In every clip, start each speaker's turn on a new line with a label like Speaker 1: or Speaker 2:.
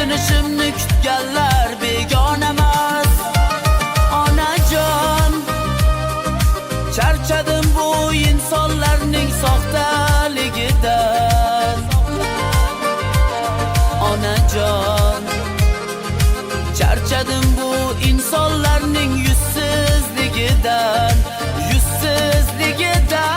Speaker 1: Dönüşümni kutganlar begona emas. Onajon, charchadim bu insonlarning soxtaligidan. Onajon, charchadim bu insonlarning yuzsizligidan, yuzsizligidan.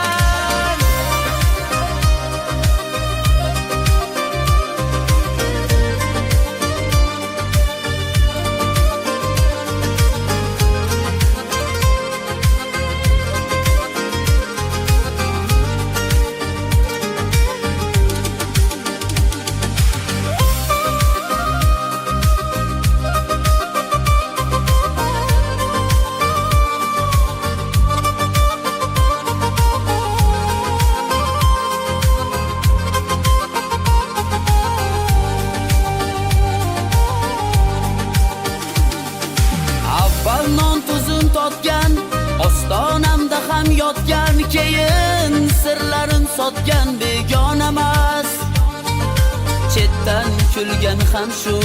Speaker 1: Avval non tuzun totgan, ostonamda ham yotgan, keyin sirlarim sotgan begona emas. Chetdan kulgan ham shu,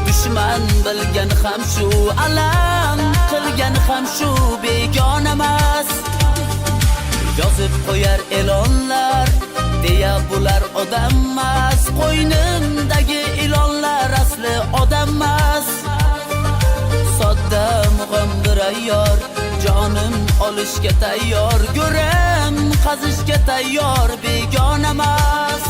Speaker 1: dushman bilgan ham shu, alam qilgan ham shu begona emas. Yozib qo'yar e'lonlar, deya bular odam emas. Qo'ynimdagi ilonlar asli odam emas. Sodda mug'ambir ayyor, jonim olishga tayyor, go'rim qazishga tayyor begona emas.